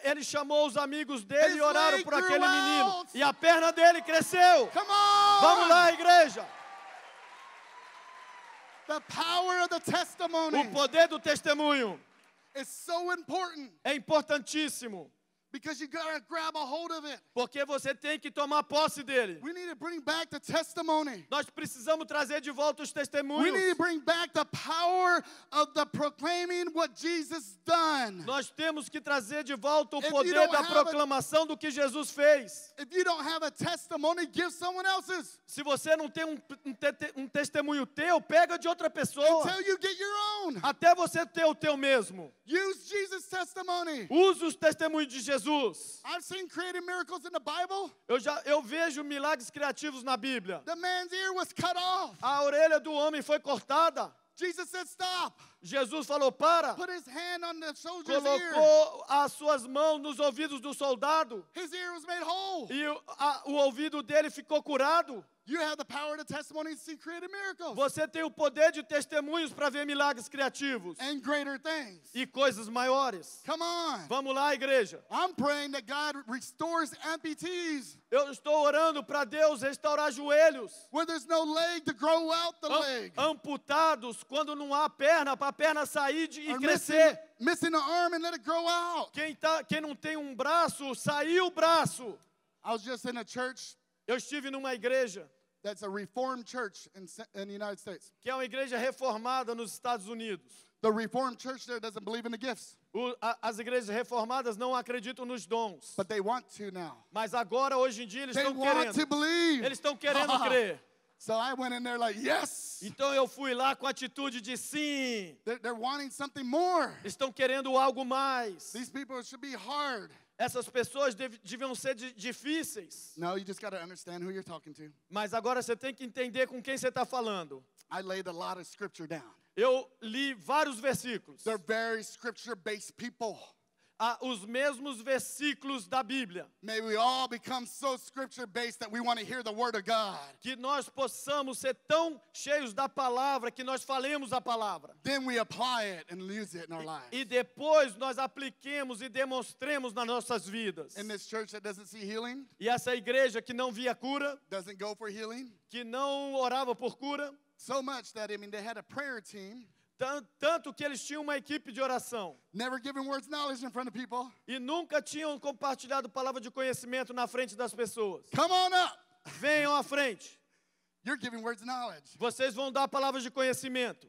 Ele chamou os amigos dele His e oraram leg por grew aquele menino. out. E a perna dele cresceu. Come on! Vamos lá, igreja. The power of the testimony O poder do testemunho is so important é importantíssimo. because you got to grab a hold of it. Porque você tem que tomar posse dele. We need to bring back the testimony. Nós precisamos trazer de volta os We testemunhos. need to bring back the power of the proclaiming what Jesus done. Nós temos que trazer de volta o If you poder don't da have a- proclamação do que Jesus fez. If you don't have a testimony, give someone else's Se você não tem um testemunho teu, pega de outra pessoa. until you get your own. Até você ter o teu mesmo. Use Jesus' testimony. Use os testemunhos de Jesus. I've seen creative miracles in the Bible. Eu vejo milagres criativos na Bíblia. The man's ear was cut off. A orelha do homem foi cortada. Jesus said, stop. Jesus falou, para. Put his hand on the soldier's ear. Colocou as suas mãos nos ouvidos do soldado. His ear was made whole. E o ouvido dele ficou curado. You have the power of the testimony to see creative miracles Você tem o poder de testemunhos para ver milagres criativos. and greater things. E coisas maiores. Come on. Vamos lá, igreja. I'm praying that God restores amputees Eu estou orando para Deus restaurar joelhos. where there's no leg to grow out the leg. Amputados quando não há perna, para a perna sair e Or crescer. missing an arm and let it grow out. Quem não tem um braço, saiu o braço. I was just in a church Eu estive numa igreja, that's a reformed church in the United States. que é uma igreja reformada nos Estados Unidos. The reformed church there doesn't believe in the gifts, As igrejas reformadas não acreditam nos dons. but they want to now. Mas agora, hoje em dia, eles They estão want to querendo. believe. Eles estão querendo crer. So I went in there like, yes. Então eu fui lá com a atitude de sim. They're wanting something more. Estão querendo algo mais. These people should be hard. Essas pessoas deviam ser difíceis. No, you just got to understand who you're talking to. Mas agora você tem que entender com quem você está falando. I laid a lot of scripture down. Eu li vários versículos. They're very scripture-based people. Os mesmos versículos da Bíblia. May we all become so scripture-based that we want to hear the word of God. Que nós possamos ser tão cheios da palavra que nós falemos a palavra. Then we apply it and use it in our lives. E depois nós apliquemos e demonstremos nas nossas vidas. In this church that doesn't see healing, E essa igreja que não via cura, doesn't go for healing, que não orava por cura, So much that, I mean, they had a prayer team, Tanto que eles tinham uma equipe de oração. never giving words knowledge in front of people. E nunca tinham compartilhado palavra de conhecimento na frente das pessoas. Come on up. Venham à frente. You're giving words knowledge. Vocês vão dar palavras de conhecimento.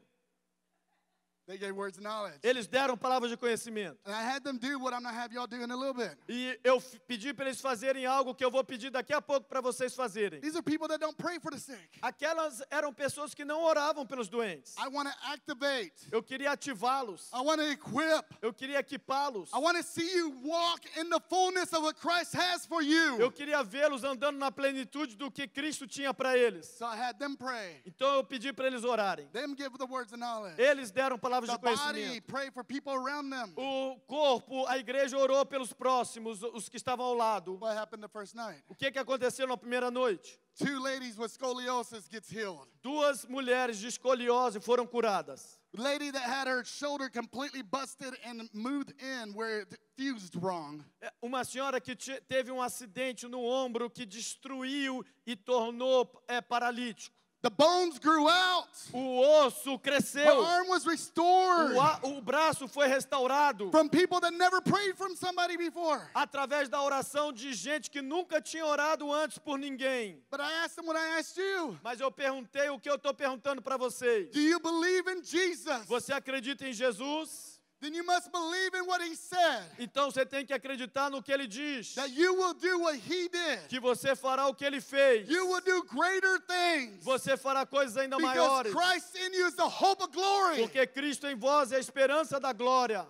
They gave words knowledge. Eles deram palavras de conhecimento. And I had them do what I'm going to have y'all do in a little bit. E eu pedi para eles fazerem algo que eu vou pedir daqui a pouco para vocês fazerem. These are people that don't pray for the sick. Aquelas eram pessoas que não oravam pelos doentes. I want to activate. Eu queria ativá-los. I want to equip. Eu queria equipá-los. I want to see you walk in the fullness of what Christ has for you. Eu queria vê-los andando na plenitude do que Cristo tinha para eles. So I had them pray. Então eu pedi para eles orarem. Them give the words of knowledge. Eles deram palavras The de conhecimento. body pray for people around them. O corpo, a igreja orou pelos próximos, os que estavam ao lado. What happened the first night? O que aconteceu na primeira noite? 2 ladies with scoliosis gets healed. 2 mulheres de escoliose foram curadas. Lady that had her shoulder completely busted and moved in where it fused wrong. Uma senhora que teve um acidente no ombro que destruiu e tornou paralítico. The bones grew out. O osso Her cresceu. arm was restored. O braço foi restaurado. From people that never prayed from somebody before. Através da oração de gente que nunca tinha orado antes por ninguém. But I asked them what I asked you. Mas eu perguntei o que eu estou perguntando para vocês. Do you believe in Jesus? Você acredita em Jesus? Then you must believe in what he said. Então você tem que acreditar no que ele diz. That you will do what he did. Que você fará o que ele fez. You will do greater things. Você fará coisas ainda Because maiores. Christ in you is the hope of glory. Porque Cristo em vós é a esperança da glória.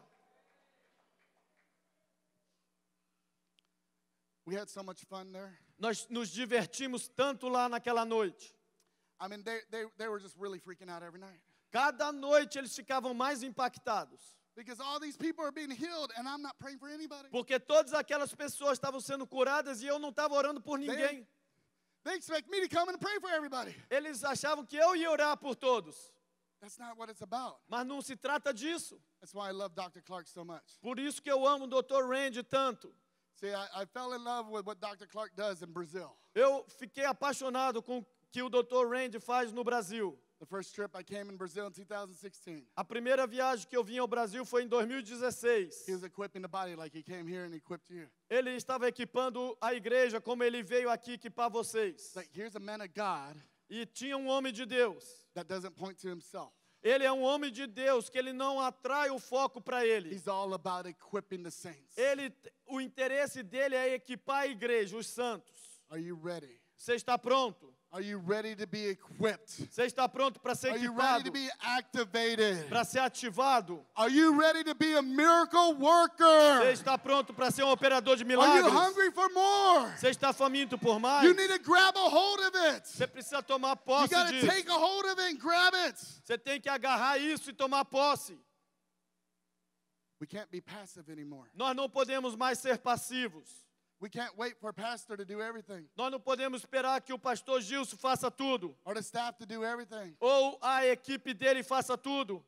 We had so much fun there. Nós nos divertimos tanto lá naquela noite. I mean, they were just really freaking out every night. Cada noite eles ficavam mais impactados. Because all these people are being healed and I'm not praying for anybody. Porque todas aquelas pessoas estavam sendo curadas e eu não estava orando por ninguém. They expect me to come and pray for everybody. Eles achavam que eu ia orar por todos. That's not what it's about. Mas não se trata disso. That's why I love Dr. Clark so much. Por isso que eu amo o Dr. Randy tanto. See, I fell in love with what Dr. Clark does in Brazil. Eu fiquei apaixonado com o que o Dr. Randy faz no Brasil. The first trip I came in Brazil in 2016. A primeira viagem que eu vim ao Brasil foi em 2016. He was equipping the body like he came here and equipped you. Ele estava equipando a igreja como ele veio aqui equipar vocês. It's like, here's a man of God E tinha um homem de Deus. that doesn't point to himself. Ele é um homem de Deus que ele não atrai o foco para ele. He's all about equipping the saints. O interesse dele é equipar a igreja, os santos. Are you ready? Você está pronto? Are you ready to be equipped? Você está pronto para ser Are you ready to equipado? be activated? Para ser ativado? Are you ready to be a miracle worker? Você está pronto para ser um operador de Are you milagres? hungry for more? Você está faminto por mais? You need to grab a hold of it. Você precisa tomar You posse got to disso. take a hold of it and grab it. Você tem que agarrar isso e tomar posse. We can't be passive anymore. Nós não podemos mais ser passivos. We can't wait for a pastor to do everything Nós não podemos esperar que o pastor Gilson faça tudo. or the staff to do everything. Ou a equipe dele faça tudo.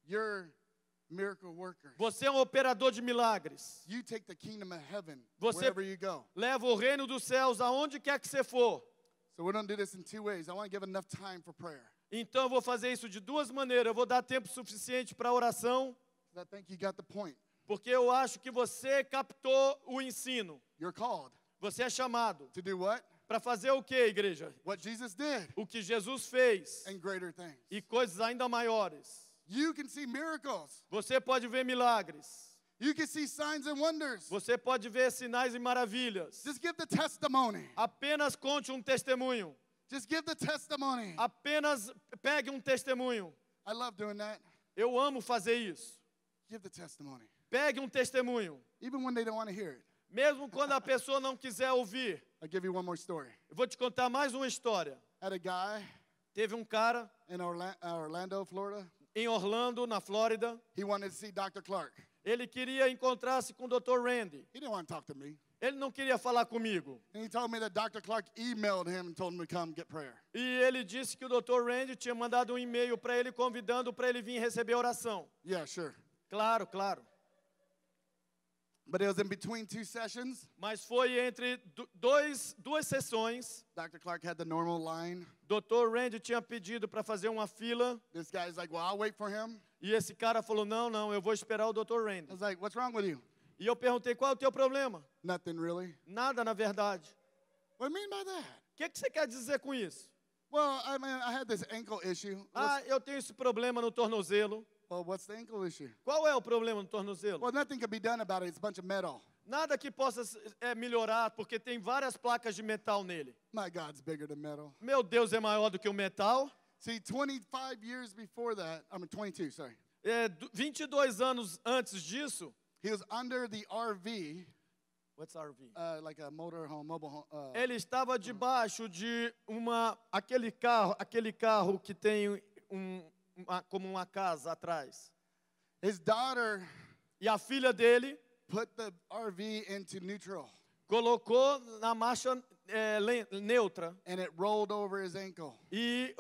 You're miracle workers. Você é um operador de milagres. You take the kingdom of heaven Você- wherever you go. Leva o reino dos céus aonde quer que você for. So we're going to do this in 2 ways. I want to give enough time for prayer. Então eu vou fazer isso de duas maneiras. Eu vou dar tempo suficiente para a oração, 'Cause I think you got the point. porque eu acho que você captou o ensino. You're called Você é chamado to do what? para fazer o que, igreja? What Jesus did O que Jesus fez and greater things. e coisas ainda maiores. You can see miracles. Você pode ver milagres. You can see signs and wonders. Você pode ver sinais e maravilhas. Just give the testimony. Apenas conte um testemunho. Just give the testimony. Apenas pegue um testemunho. I love doing that. Eu amo fazer isso. Give the testimony. Pegue um testemunho. Even when they don't want to hear it. Mesmo quando a pessoa não quiser ouvir. I'll give you one more story. Eu vou te contar mais uma história. I had a guy Teve um cara in Orlando, Florida. em Orlando, na Flórida. He wanted to see Dr. Clark. Ele queria encontrar-se com o Dr. Randy. He didn't want to talk to me. Ele não queria falar comigo. And he told me that Dr. Clark emailed him and told him to come get prayer. E ele disse que o Dr. Randy tinha mandado um e-mail para ele convidando para ele vir receber oração. Yeah, sure. Claro, claro. But it was in between two sessions. Mas foi entre duas sessões. Dr. Clark had the normal line. Dr. Randy tinha pedido para fazer uma fila. This guy's like, well, I'll wait for him. E esse cara falou, não, eu vou esperar o Dr. I Randy. was like, what's wrong with you? E eu perguntei, qual é o teu problema? Nothing really. Nada, na verdade. What do you mean by that? O que você quer dizer com isso? Well, I mean, I had this ankle issue. Eu tenho esse problema no tornozelo. Well, what's the ankle issue? Qual é o problema no tornozelo? Well, nothing can be done about it. It's a bunch of metal. Nada que possa melhorar, porque tem várias placas de metal nele. My God's bigger than metal. Meu Deus é maior do que o metal. See, 25 years before that, 22, sorry. 22 anos antes disso, He was under the RV, what's RV? like a motorhome, mobile home. Ele estava debaixo de aquele carro que tem como uma casa atrás. His daughter E a filha dele put the RV into neutral, colocou na marcha neutra and it rolled over his ankle. e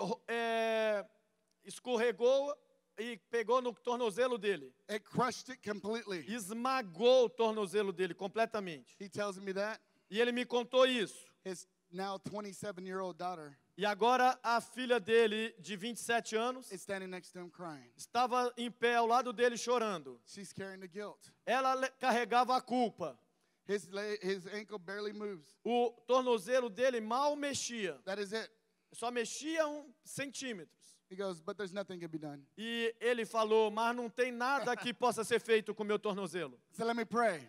escorregou e pegou no tornozelo dele. It crushed it completely. Esmagou o tornozelo dele completamente. He tells me that. E ele me contou isso. His now 27-year-old daughter E agora a filha dele, de 27 anos, is standing next to him crying. estava em pé ao lado dele chorando. She's carrying the guilt. Ela carregava a culpa. His ankle barely moves. O tornozelo dele mal mexia. That is it. Só mexia centímetros. He goes, but there's nothing can be done. E ele falou, mas não tem nada que possa ser feito com o meu tornozelo. So let me pray.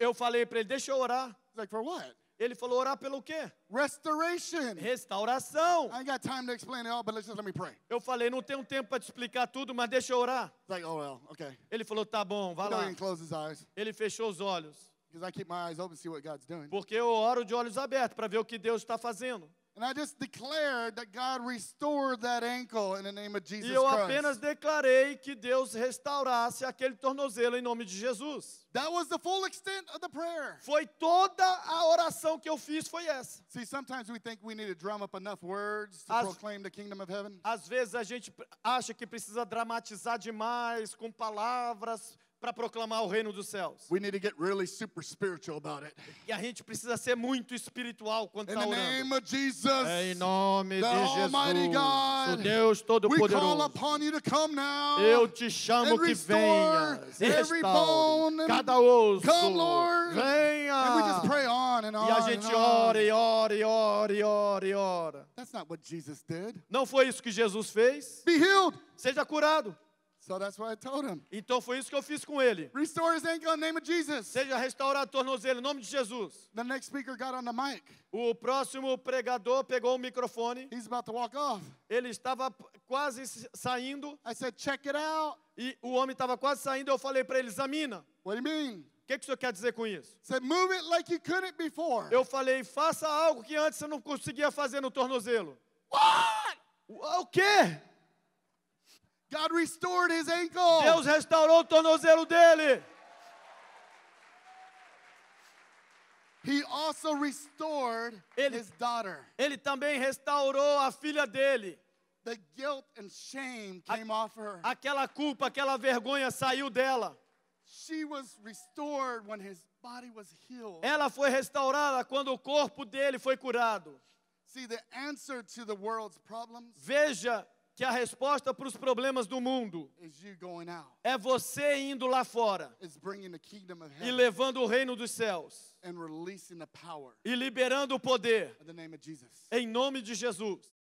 Eu falei para ele, deixa eu orar. He's like, for what? Ele falou, orar pelo quê? Restoration. Restauração. I ain't got time to explain it all, but let me pray. Eu falei, não tenho tempo para te explicar tudo, mas deixa eu orar. It's like, oh, well, okay. Ele falou, tá bom, vai You know, he lá. can close his eyes Ele fechou os olhos. because I keep my eyes open to see what God's doing. Porque eu oro de olhos abertos para ver o que Deus está fazendo. And I just declared that God restored that ankle in the name of Jesus E eu Christ. apenas declarei que Deus restaurasse aquele tornozelo em nome de Jesus. That was the full extent of the prayer. Foi toda a oração que eu fiz, foi essa. See, sometimes we think we need to drum up enough words to As- proclaim the kingdom of heaven. Às vezes a gente acha que precisa dramatizar demais com palavras para proclamar o reino dos céus. We need to get really super spiritual about it. E a gente precisa ser muito espiritual quando In está the orando. name of Jesus, Em nome the de Jesus, Almighty God, o Deus we call Todo-Poderoso, upon you to come now. eu te chamo and que restore venhas e every restaure bone and cada osso. come, Lord. Venha. And we just pray on and on. E a and gente on. ora e ora e ora e ora e ora. That's not what Jesus did. Não foi isso que Jesus fez? Be healed. Seja curado. So that's what I told him. Então foi isso que eu fiz com ele. Restore his ankle in the name of Jesus. Seja restaurado o tornozelo em nome de Jesus. The next speaker got on the mic. O próximo pregador pegou o microfone. He's about to walk off. Ele estava quase saindo I said, check it out. e o homem estava quase saindo. Eu falei para ele, examina. What do you mean? O que o senhor quer dizer com isso? Said, move it like you couldn't before. Eu falei, faça algo que antes você não conseguia fazer no tornozelo. What? O quê? God restored his ankle. Deus restaurou o tornozelo dele. He also restored his daughter. Ele também restaurou a filha dele. The guilt and shame came off her. Aquela culpa, aquela vergonha saiu dela. She was restored when his body was healed. Ela foi restaurada quando o corpo dele foi curado. See, the answer to the world's problems Veja que a resposta para os problemas do mundo is you going out. é você indo lá fora It's bringing the kingdom of e heaven levando o reino dos céus and releasing the power e liberando o poder of the name of Jesus. em nome de Jesus.